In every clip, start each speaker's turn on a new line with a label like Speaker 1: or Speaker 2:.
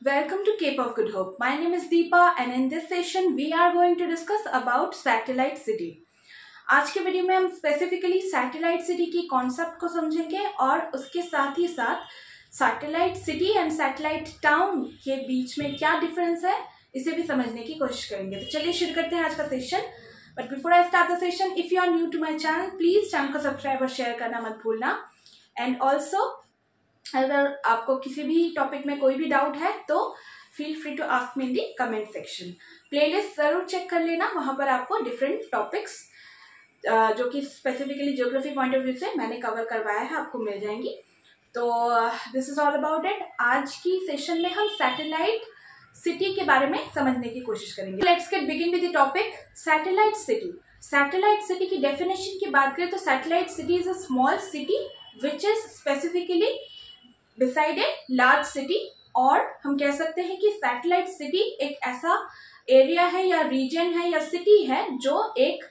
Speaker 1: Welcome to Cape of Good Hope. My name is Deepa and in this session we are going to discuss about satellite city. आज के video में हम specifically satellite city की concept को समझेंगे और उसके साथ ही साथ satellite city and satellite town के बीच में क्या डिफरेंस है इसे भी समझने की कोशिश करेंगे। तो चलिए शुरू करते हैं आज का session. But before I start the session, if you are new to my channel, please channel को सब्सक्राइब और शेयर करना मत भूलना। एंड ऑल्सो अगर आपको किसी भी टॉपिक में कोई भी डाउट है तो feel free to ask me in the comment section. Playlist जरूर चेक कर लेना, वहाँ पर आपको डिफरेंट टॉपिक्स जो कि specifically geography point of view से मैंने कवर करवाया है आपको मिल जाएंगी। तो this is all about it. आज की सेशन में हम सैटेलाइट सिटी के बारे में समझने की कोशिश करेंगे। Let's get begin with the topic satellite city. Satellite city की डेफिनेशन की बात करें तो satellite city is a small city which is specifically beside a large city, और हम कह सकते हैं कि सैटेलाइट सिटी एक ऐसा एरिया है या रीजन है या सिटी है जो एक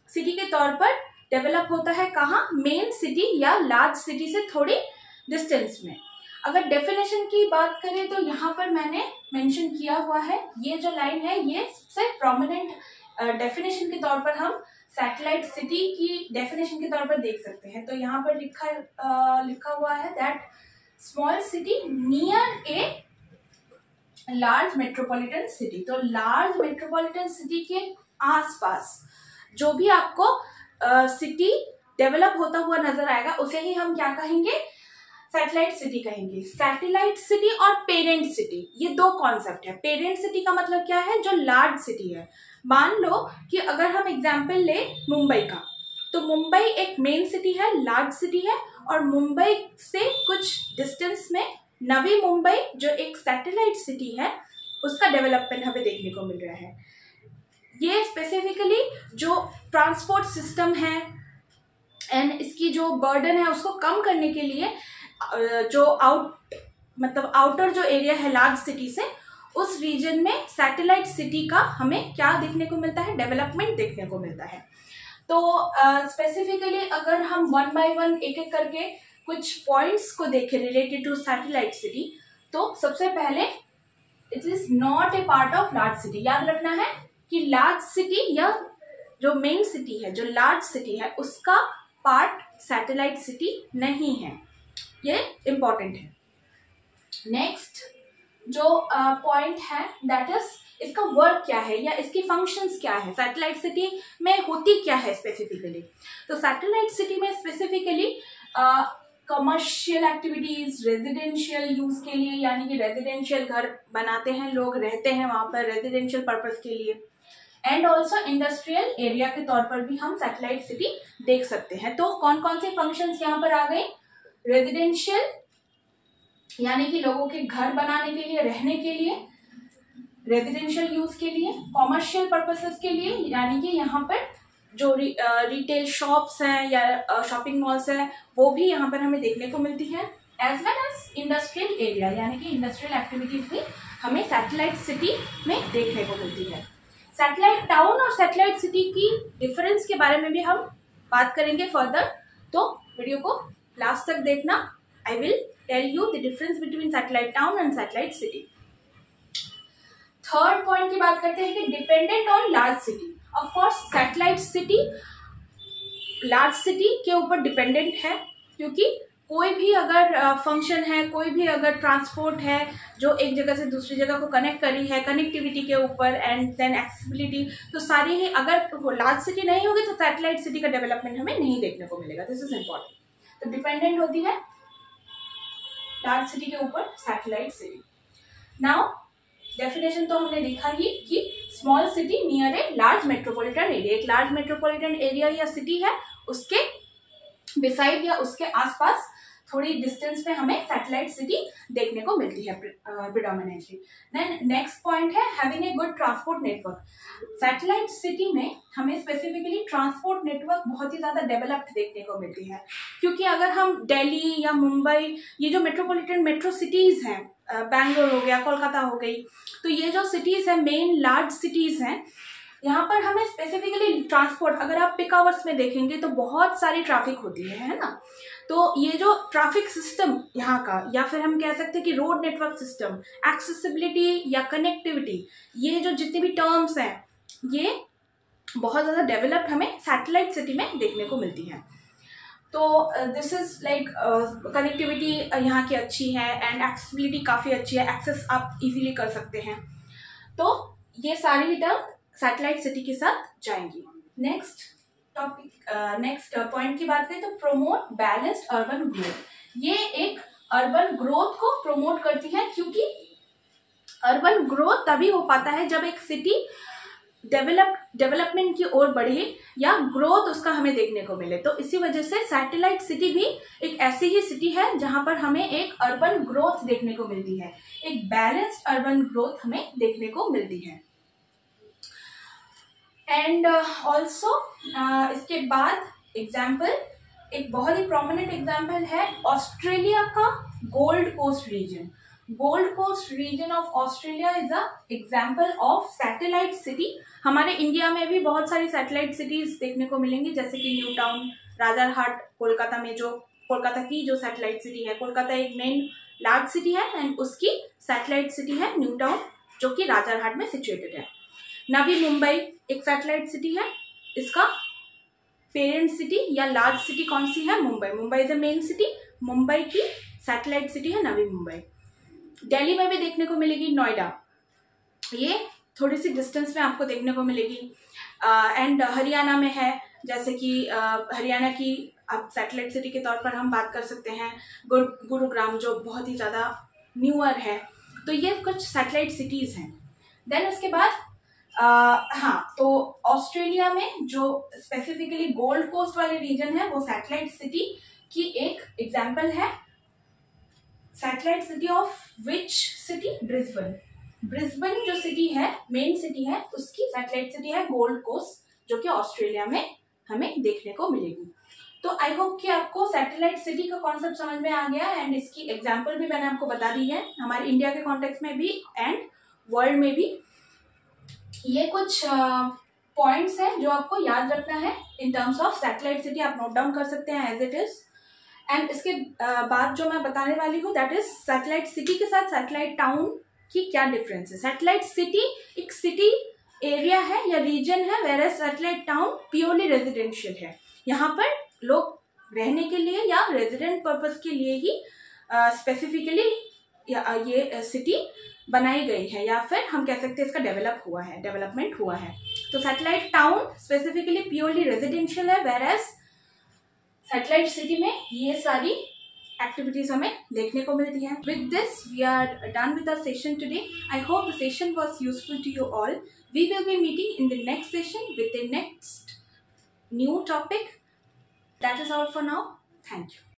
Speaker 1: सिटी के तौर पर डेवलप होता है। कहाँ? मेन सिटी या लार्ज सिटी से थोड़ी डिस्टेंस में। अगर डेफिनेशन की बात करें तो यहाँ पर मैंने मेंशन किया हुआ है, ये जो लाइन है ये सबसे प्रोमिनेंट डेफिनेशन के तौर पर हम सैटेलाइट सिटी की डेफिनेशन के तौर पर देख सकते हैं। तो यहाँ पर लिखा हुआ है that small city near a large metropolitan city. तो लार्ज मेट्रोपॉलिटन सिटी के आसपास जो भी आपको सिटी डेवलप होता हुआ नजर आएगा उसे ही हम क्या कहेंगे? सैटेलाइट सिटी कहेंगे। सैटेलाइट सिटी और पेरेंट सिटी, ये दो कॉन्सेप्ट है। पेरेंट सिटी का मतलब क्या है? जो लार्ज सिटी है। मान लो कि अगर हम एग्जाम्पल ले मुंबई का, तो मुंबई एक मेन सिटी है, लार्ज सिटी है, और मुंबई से कुछ डिस्टेंस में नवी मुंबई जो एक सैटेलाइट सिटी है उसका डेवलपमेंट हमें देखने को मिल रहा है। ये स्पेसिफिकली जो ट्रांसपोर्ट सिस्टम है एंड इसकी जो बर्डन है उसको कम करने के लिए जो आउटर जो एरिया है लार्ज सिटी से, उस रीजन में सैटेलाइट सिटी का हमें क्या देखने को मिलता है? डेवलपमेंट देखने को मिलता है। तो स्पेसिफिकली अगर हम वन बाय वन एक एक करके कुछ पॉइंट्स को देखें रिलेटेड टू सैटेलाइट सिटी, तो सबसे पहले it is not a part of large city. याद रखना है कि लार्ज सिटी या जो मेन सिटी है, जो लार्ज सिटी है, उसका पार्ट सैटेलाइट सिटी नहीं है। ये इम्पॉर्टेंट है। नेक्स्ट जो पॉइंट है दैट इज इसका वर्क क्या है या इसकी फंक्शंस क्या है, सैटेलाइट सिटी में होती क्या है स्पेसिफिकली। तो सैटेलाइट सिटी में specifically commercial activities, residential use के लिए, यानी कि रेजिडेंशियल घर बनाते हैं लोग, रहते हैं वहां पर रेजिडेंशियल पर्पस के लिए, एंड ऑल्सो इंडस्ट्रियल एरिया के तौर पर भी हम सैटेलाइट सिटी देख सकते हैं। तो कौन कौन से फंक्शंस यहाँ पर आ गए? रेजिडेंशियल यानी कि लोगों के घर बनाने के लिए, रहने के लिए, रेजिडेंशियल यूज के लिए, कॉमर्शियल पर्पसेस के लिए, यानी कि यहाँ पर जो रिटेल शॉप्स हैं या शॉपिंग मॉल्स हैं वो भी यहाँ पर हमें देखने को मिलती है, as well as industrial area, यानी कि इंडस्ट्रियल एक्टिविटीज भी हमें सैटेलाइट सिटी में देखने को मिलती है। सैटेलाइट टाउन और सैटेलाइट सिटी की डिफरेंस के बारे में भी हम बात करेंगे फर्दर, तो वीडियो को लास्ट तक देखना। I will tell you the difference between satellite town and satellite city. Third point की बात करते हैं कि dependent on large city. Of course satellite city large city के ऊपर डिपेंडेंट है, क्योंकि कोई भी अगर फंक्शन है, कोई भी अगर ट्रांसपोर्ट है जो एक जगह से दूसरी जगह को कनेक्ट करी है, कनेक्टिविटी के ऊपर एंड देन एक्सेसिबिलिटी, तो सारी ही अगर लार्ज सिटी नहीं होगी तो सैटेलाइट सिटी का डेवलपमेंट हमें नहीं देखने को मिलेगा। This is important. तो डिपेंडेंट होती है लार्ज सिटी के ऊपर सैटेलाइट सिटी। नाउ डेफिनेशन तो हमने देखा ही कि small city near a large metropolitan area. एक लार्ज मेट्रोपॉलिटन एरिया या सिटी है, उसके बिसाइड या उसके आसपास थोड़ी डिस्टेंस में हमें सैटेलाइट सिटी देखने को मिलती है प्रिडोमिनेटली। देन नेक्स्ट पॉइंट है having a good transport network. Satellite city में हमें स्पेसिफिकली ट्रांसपोर्ट नेटवर्क बहुत ही ज्यादा डेवलप्ड देखने को मिलती है, क्योंकि अगर हम दिल्ली या मुंबई, ये जो मेट्रोपॉलिटन मेट्रो सिटीज हैं, बैंगलोर हो गया, कोलकाता हो गई, तो ये जो सिटीज है मेन लार्ज सिटीज हैं, यहाँ पर हमें स्पेसिफिकली ट्रांसपोर्ट, अगर आप पिक आवर्स में देखेंगे तो बहुत सारी ट्रैफिक होती है ना। तो ये जो ट्रैफिक सिस्टम यहाँ का, या फिर हम कह सकते हैं कि रोड नेटवर्क सिस्टम, एक्सेसिबिलिटी या कनेक्टिविटी, ये जो जितने भी टर्म्स हैं ये बहुत ज़्यादा डेवलप्ड हमें सैटेलाइट सिटी में देखने को मिलती है। तो दिस इज लाइक कनेक्टिविटी यहाँ की अच्छी है एंड एक्सेसिबिलिटी काफ़ी अच्छी है, एक्सेस आप इजीली कर सकते हैं। तो ये सारी टर्म सैटेलाइट सिटी के साथ जाएंगी। नेक्स्ट टॉपिक, नेक्स्ट पॉइंट की बात करें तो प्रोमोट बैलेंस्ड अर्बन ग्रोथ। ये एक अर्बन ग्रोथ को प्रोमोट करती है, क्योंकि अर्बन ग्रोथ तभी हो पाता है जब एक सिटी डेवलपमेंट की ओर बढ़े या ग्रोथ उसका हमें देखने को मिले। तो इसी वजह से सैटेलाइट सिटी भी एक ऐसी ही सिटी है जहां पर हमें एक अर्बन ग्रोथ देखने को मिलती है, एक बैलेंस्ड अर्बन ग्रोथ हमें देखने को मिलती है। एंड ऑल्सो इसके बाद एग्जाम्पल, एक बहुत ही प्रोमिनेंट एग्जाम्पल है ऑस्ट्रेलिया का Gold Coast region. Gold Coast region of Australia is a example of satellite city. हमारे इंडिया में भी बहुत सारी सैटेलाइट सिटीज देखने को मिलेंगी, जैसे कि न्यू टाउन, राजारहाट, कोलकाता में जो कोलकाता की जो सैटेलाइट सिटी है। कोलकाता एक मेन लार्ज सिटी है एंड उसकी सैटेलाइट सिटी है न्यू टाउन, जो कि राजारहाट में सिचुएटेड है। नवी मुंबई एक सैटेलाइट सिटी है, इसका पेरेंट सिटी या लार्ज सिटी कौन सी है? Mumbai. Mumbai is a main city, Mumbai की सैटेलाइट सिटी है नवी मुंबई। दिल्ली में भी देखने को मिलेगी नोएडा, ये थोड़ी सी डिस्टेंस में आपको देखने को मिलेगी। एंड हरियाणा में है, जैसे कि हरियाणा की आप सैटेलाइट सिटी के तौर पर हम बात कर सकते हैं गुरुग्राम, जो बहुत ही ज़्यादा न्यूअर है। तो ये कुछ सैटेलाइट सिटीज़ हैं। देन उसके बाद हाँ, तो ऑस्ट्रेलिया में जो स्पेसिफिकली गोल्ड कोस्ट वाले रीजन है वो सैटेलाइट सिटी की एक एग्जाम्पल है। Satellite city of which city? Brisbane. Brisbane जो सिटी है, मेन सिटी है, उसकी सैटेलाइट सिटी है गोल्ड कोस्ट, जो कि ऑस्ट्रेलिया में हमें देखने को मिलेगी। तो आई होप कि आपको सैटेलाइट सिटी का कॉन्सेप्ट समझ में आ गया एंड इसकी एग्जाम्पल भी मैंने आपको बता दी है, हमारे इंडिया के कॉन्टेक्स्ट में भी एंड वर्ल्ड में भी। ये कुछ पॉइंट्स हैं जो आपको याद रखना है in terms of satellite city, आप नोट डाउन कर सकते हैं एज इट इज। एंड इसके बाद जो मैं बताने वाली हूँ दैट इज सैटेलाइट सिटी के साथ सैटेलाइट टाउन की क्या डिफरेंस है। सैटेलाइट सिटी एक सिटी एरिया है या रीजन है, where satellite town purely residential है। यहाँ पर लोग रहने के लिए या रेजिडेंट पर्पस के लिए ही स्पेसिफिकली ये सिटी बनाई गई है, या फिर हम कह सकते हैं इसका डेवलपमेंट हुआ है। तो satellite town specifically purely residential है, वेयर सैटेलाइट सिटी में ये सारी एक्टिविटीज हमें देखने को मिलती है। With this we are done with our session today. I hope the session was useful to you all. We will be meeting in the next session with the next new topic. That is all for now. Thank you.